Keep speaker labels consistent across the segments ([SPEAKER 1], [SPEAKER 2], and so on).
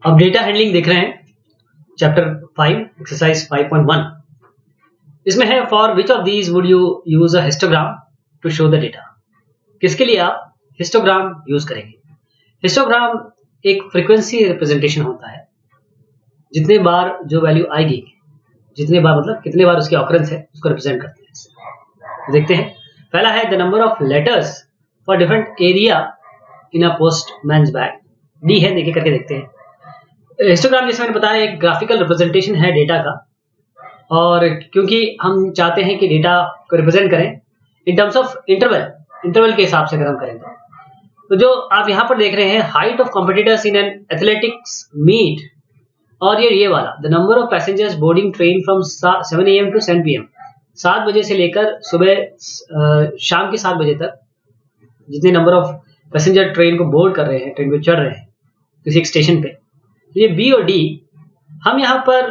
[SPEAKER 1] अब data handling देख रहे हैं, चैप्टर 5 एक्सरसाइज 5.1। इसमें है for which of these would you use a histogram to show the data. किसके लिए आप हिस्टोग्राम यूज करेंगे? हिस्टोग्राम एक फ्रीक्वेंसी रिप्रेजेंटेशन होता है, जितने बार जो वैल्यू आएगी, जितने बार मतलब कितने बार उसकी ऑकरेंस है, उसको रिप्रेजेंट करते हैं। देखते हैं, पहला है the number of letters for different area in a postman's bag. D है, देखिए करके देखते हैं। हिस्टोग्राम जैसे मैंने बताया एक ग्राफिकल रिप्रेजेंटेशन है डेटा का, और क्योंकि हम चाहते हैं कि डेटा को रिप्रेजेंट करें इन टर्म्स ऑफ इंटरवल के हिसाब से अगर हम करें तो जो आप यहाँ पर देख रहे हैं height of competitors in an athletics meet, और ये वाला the number of passengers boarding train from 7 AM to 7 PM, 7 बजे से लेकर सुबह शाम के 7 बजे तक जितने नंबर ऑफ पैसेंजर ट्रेन को बोर्ड कर रहे हैं, ट्रेन पे चढ़ रहे हैं किसी एक स्टेशन पे, ये बी और डी हम यहाँ पर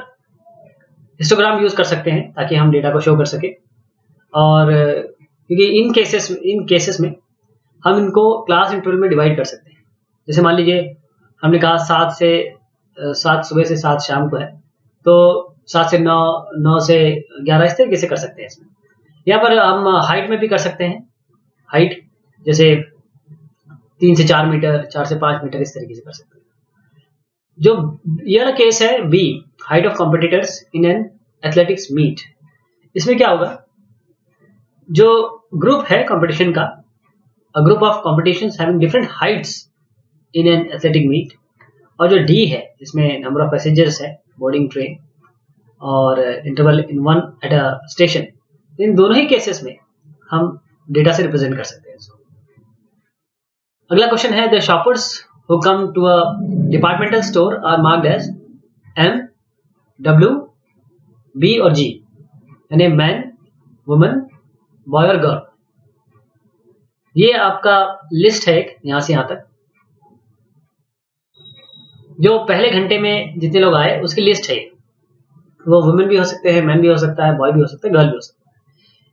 [SPEAKER 1] हिस्टोग्राम यूज कर सकते हैं ताकि हम डेटा को शो कर सके। और क्योंकि इन केसेस में हम इनको क्लास इंटरवल में डिवाइड कर सकते हैं। जैसे मान लीजिए हमने कहा 7 सुबह से 7 शाम को है, तो 7 से 9, 9 से 11 इस तरीके से कर सकते हैं। इसमें यहाँ पर हम हाइट में भी कर सकते हैं, हाइट जैसे 3 से 4 मीटर, 4 से 5 मीटर, इस तरीके से कर सकते हैं। जो ये वाला केस है B, height of competitors in an athletics meet, इसमें क्या होगा, जो ग्रुप है कंपटीशन का, a group of competitions having different heights in an athletic meet, और जो डी है इसमें नंबर ऑफ पैसेंजर्स है बोर्डिंग ट्रेन और interval in one at a station, इन दोनों ही केसेस में हम डेटा से रिप्रेजेंट कर सकते हैं इसको। अगला क्वेश्चन है the shoppers who come to a departmental store are marked as M, W, B और G, यानी man, woman, boy और girl। ये आपका लिस्ट है एक, यहां से यहां तक जो पहले घंटे में जितने लोग आए उसकी लिस्ट है। वो वुमेन भी हो सकते हैं, मैन भी हो सकता है, बॉय भी हो सकता है, गर्ल भी हो सकता है।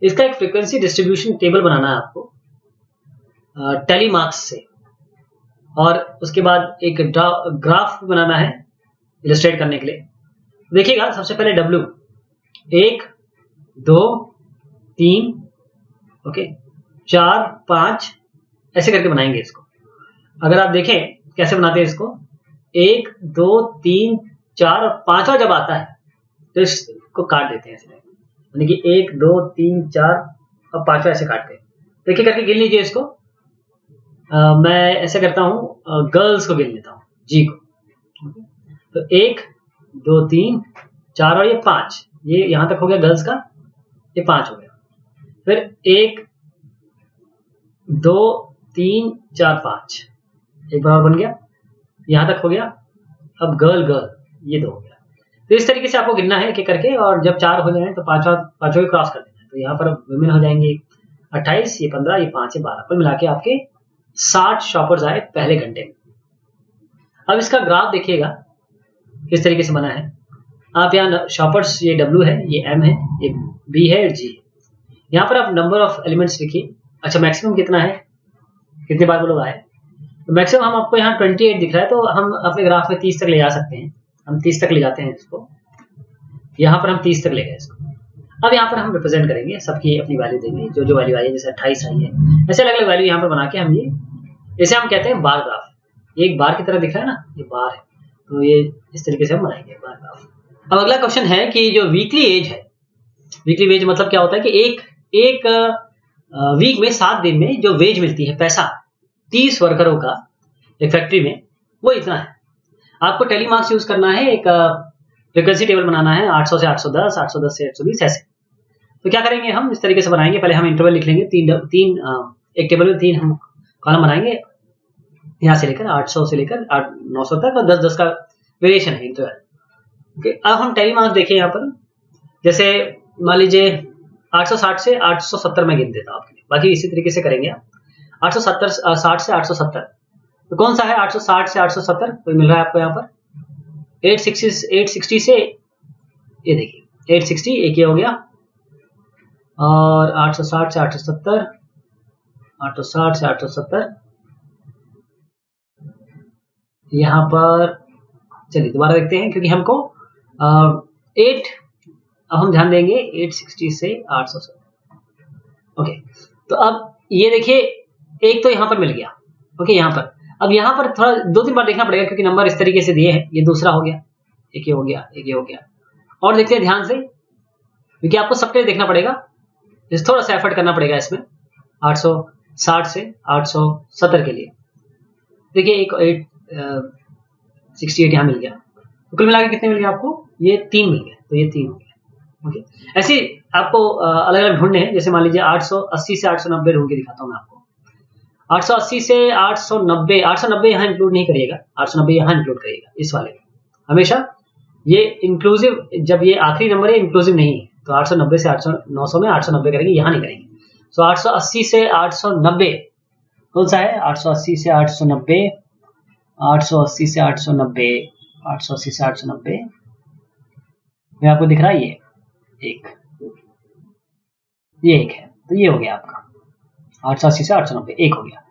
[SPEAKER 1] इसका एक फ्रीक्वेंसी डिस्ट्रीब्यूशन टेबल बनाना है आपको टैली मार्क्स से, और उसके बाद एक ग्राफ बनाना है इलस्ट्रेट करने के लिए। देखिएगा, सबसे पहले W 1, 2, 3, ओके, 4, 5 ऐसे करके बनाएंगे इसको। अगर आप देखें कैसे बनाते हैं इसको, 1, 2, 3, 4 और 5वां जब आता है तो इसको काट देते हैं, यानी कि 1, 2, 3, 4 और 5वां ऐसे काटते हैं। देखिए करके गिन लीजिए इसको। मैं ऐसे करता हूँ, गर्ल्स को गिन लेता हूँ, जी को। तो 1, 2, 3, 4 और ये 5, ये यहां तक हो गया गर्ल्स का, ये 5 हो गया। फिर 1, 2, 3, 4, 5 एक बार और बन गया, यहां तक हो गया। अब गर्ल ये 2 हो गया। तो इस तरीके से आपको गिनना है एक करके, और जब 4 हो जाए तो पांचवा क्रॉस कर देना है। तो यहाँ पर वुमेन हो जाएंगे 28, ये 15, ये 5, ये 12, कुल मिला के आपके 60 शॉपर्स आए पहले घंटे में। अब इसका ग्राफ देखिएगा किस तरीके से बना है। आप यहाँ शॉपर्स, ये W है, ये M है, ये B है और G है। यहाँ पर आप नंबर ऑफ एलिमेंट्स लिखिए। अच्छा, मैक्सिमम कितना है, कितने बार वो लोग आए? तो मैक्सिमम हम आपको यहाँ 28 दिख रहा है, तो हम अपने ग्राफ में 30 तक ले जा सकते हैं। हम 30 तक ले जाते हैं इसको, यहाँ पर हम 30 तक ले गए इसको। अब यहाँ पर हम रिप्रेजेंट करेंगे, सबकी अपनी वैल्यू देंगे, जो वैल्यू आई है, जैसे 28 आई है, ऐसे अलग अलग वैल्यू यहाँ पर बना के हम ये, जैसे हम कहते हैं बार ग्राफ, ये एक बार की तरह दिख रहा है ना, ये बार है, तो ये इस तरीके से हम बनाएंगे बार ग्राफ। अब अगला क्वेश्चन है कि जो वीकली एज है, वीकली वेज मतलब क्या होता है कि एक वीक में 7 दिन में जो वेज मिलती है, पैसा 30 वर्करों का एक फैक्ट्री में, वो इतना है। आपको टेली मार्क्स यूज करना है, एक फ्रीक्वेंसी टेबल बनाना है 800 से 810, 810 से 820 ऐसे। तो क्या करेंगे, हम इस तरीके से बनाएंगे। पहले हम इंटरवल लिख लेंगे, एक टेबल में 3 हम कॉलम बनाएंगे, यहाँ से लेकर 800 से लेकर 900 तक, और 10-10 का वेरिएशन है इंटरवल। ओके, अब हम टेली मार्क्स देखें यहाँ पर, जैसे मान लीजिए 860 से 870 में गिन देता हूँ आपके लिए, बाकी इसी तरीके से करेंगे आप। 60 से 870, तो कौन सा है 860 से 870? तो मिल रहा है आपको यहाँ पर 860 से, ये देखिए 860 एक ये हो गया, और 860 से 870, 860 से 870 यहाँ पर चलिए दोबारा देखते हैं, क्योंकि हमको 8, अब हम ध्यान देंगे 860 से 870। ओके, तो अब ये देखिए एक तो यहाँ पर मिल गया। ओके, यहाँ पर अब यहाँ पर थोड़ा 2-3 बार देखना पड़ेगा, क्योंकि नंबर इस तरीके से दिए हैं। ये दूसरा हो गया, एक ये हो गया, एक ये हो गया। और देखते हैं ध्यान से, क्योंकि आपको सबके देखना पड़ेगा, थोड़ा सा एफर्ट करना पड़ेगा इसमें। 860 से 870 के लिए देखिए एक 868 यहाँ मिल गया। तो कुल मिलाकर कितने मिल गए आपको? ये 3 मिल गए, तो ये 3 हो गया। ओके, ऐसे आपको अलग अलग ढूंढने हैं। जैसे मान लीजिए 880 से 890 ढूंढ के दिखाता हूँ मैं आपको। 880 से 890, 890 यहाँ इंक्लूड नहीं करिएगा, 890 यहाँ इंक्लूड करिएगा इस वाले में। हमेशा ये इंक्लूसिव, जब ये आखिरी नंबर है इंक्लूसिव नहीं है, तो 890 से 900 में 890 करेंगे, यहाँ नहीं करेंगे। तो 880 से 890 कौन सा है? 880 से 890, 880 से 890, 880 से 890, ये आपको दिख रहा है, ये एक है, तो ये हो गया आपका 880 से 890, एक हो गया।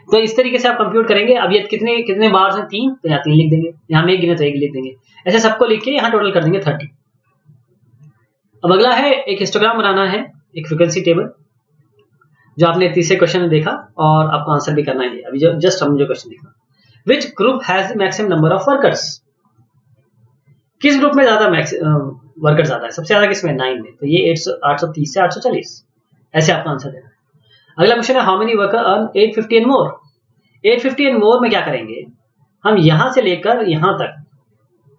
[SPEAKER 1] तो इस तरीके से आप कंप्यूट करेंगे। अब ये कितने बार हैं? 3, तो यहाँ 3 लिख देंगे, यहाँ में एक गिने तो एक लिख देंगे, ऐसे सबको लिख के यहाँ टोटल कर देंगे 30। अब अगला है एक हिस्टोग्राम बनाना है, एक फ्रीक्वेंसी टेबल, जो आपने तीसरे क्वेश्चन में देखा और आपको आंसर भी करना है। अभी जो जस्ट हम जो क्वेश्चन देखा, which group has the maximum number of workers? किस ग्रुप में ज्यादा वर्कर ज्यादा है? सबसे ज्यादा किसमें? 9 में, तो ये 830 से 840, ऐसे आपको आंसर देना है। अगला क्वेश्चन है, how many worker earn 850 and more? 850 and more में क्या करेंगे? हम यहां से लेकर यहां तक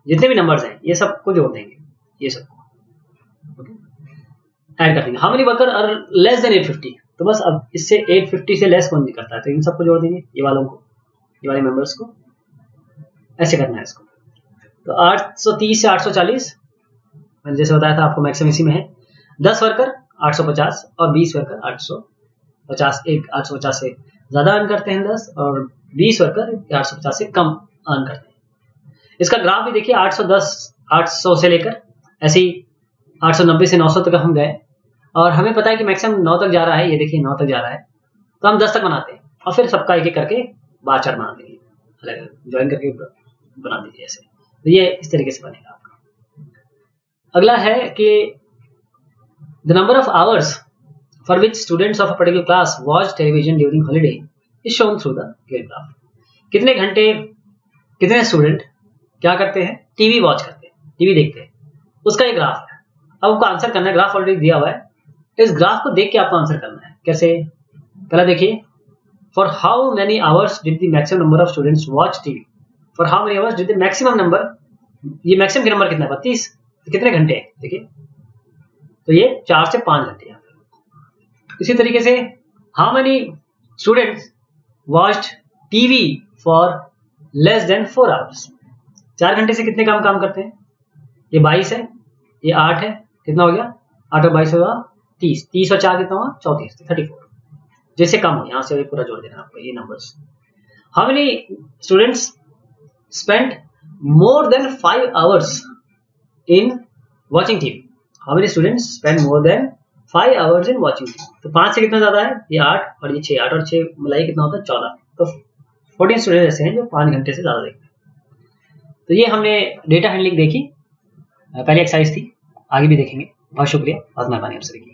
[SPEAKER 1] जितने भी नंबर्स हैं ये सबको जोड़ देंगे, ये सबको ऐड कर देंगे। How many worker earn less than 850? तो बस अब इससे 850 से लेस कौन निकलता है, तो इन सबको जोड़ देंगे, ये वालों को, ये वाले मेंबर्स को, ऐसे करना है इसको। तो 830 से 840, मैंने जैसे बताया था आपको मैक्सिमम इसी में है। 10 वर्कर 850 और 20 वर्कर 850, एक 850 से ज्यादा अर्न करते हैं 10, और 20 वर्कर 850 से कम अर्न करते हैं। इसका ग्राफ भी देखिए, 800 से लेकर ऐसे ही 890 से 900 तक हम गए, और हमें पता है कि मैक्सिमम 9 तक जा रहा है। ये देखिए 9 तक जा रहा है, तो हम 10 तक बनाते हैं और फिर सबका एक एक करके बार चार्ट बना देंगे, अलग ज्वाइन करके बना दीजिए ऐसे। तो ये इस तरीके से बनेगा आपका। अगला है कि the number of hours for which students of a particular class watch television during holiday is shown through the given graph. कितने घंटे कितने स्टूडेंट क्या करते हैं? टीवी वॉच करते हैं, टीवी देखते हैं, उसका एक ग्राफ है। अब आपको आंसर करना है, ग्राफ ऑलरेडी दिया हुआ है, इस ग्राफ को देख के आपको आंसर करना है। कैसे? पहला देखिए, for how many hours did the maximum number of students watch TV? For how many hours did the maximum number, ये मैक्सिमम का नंबर कितना है? 32, तो कितने घंटे हैं? देखिए, तो ये 4 से 5 घंटे। इसी तरीके से how many students watched TV for less than 4 hours? 4 घंटे से कितने काम करते हैं? ये 22 है, ये 8 है, कितना हो गया? 8 और 22 होगा 30, 30 और 4 कितना हुआ? 34, 34। जैसे कम हो यहाँ से पूरा जोड़ देना आपको ये numbers. How many students spend more than 5 hours in watching TV? How many students spend more than 5 hours in watching TV? तो 5 से कितना ज्यादा है? ये 8 और ये 6, 8 और 6 मिलाई कितना होता है? 14। तो 14 स्टूडेंट ऐसे हैं जो 5 घंटे से ज्यादा देखते हैं। तो ये हमने डेटा हैंडलिंग देखी, पहली एक्सरसाइज थी, आगे भी देखेंगे। बहुत शुक्रिया, बहुत मेहरबानी आपसे देखिए।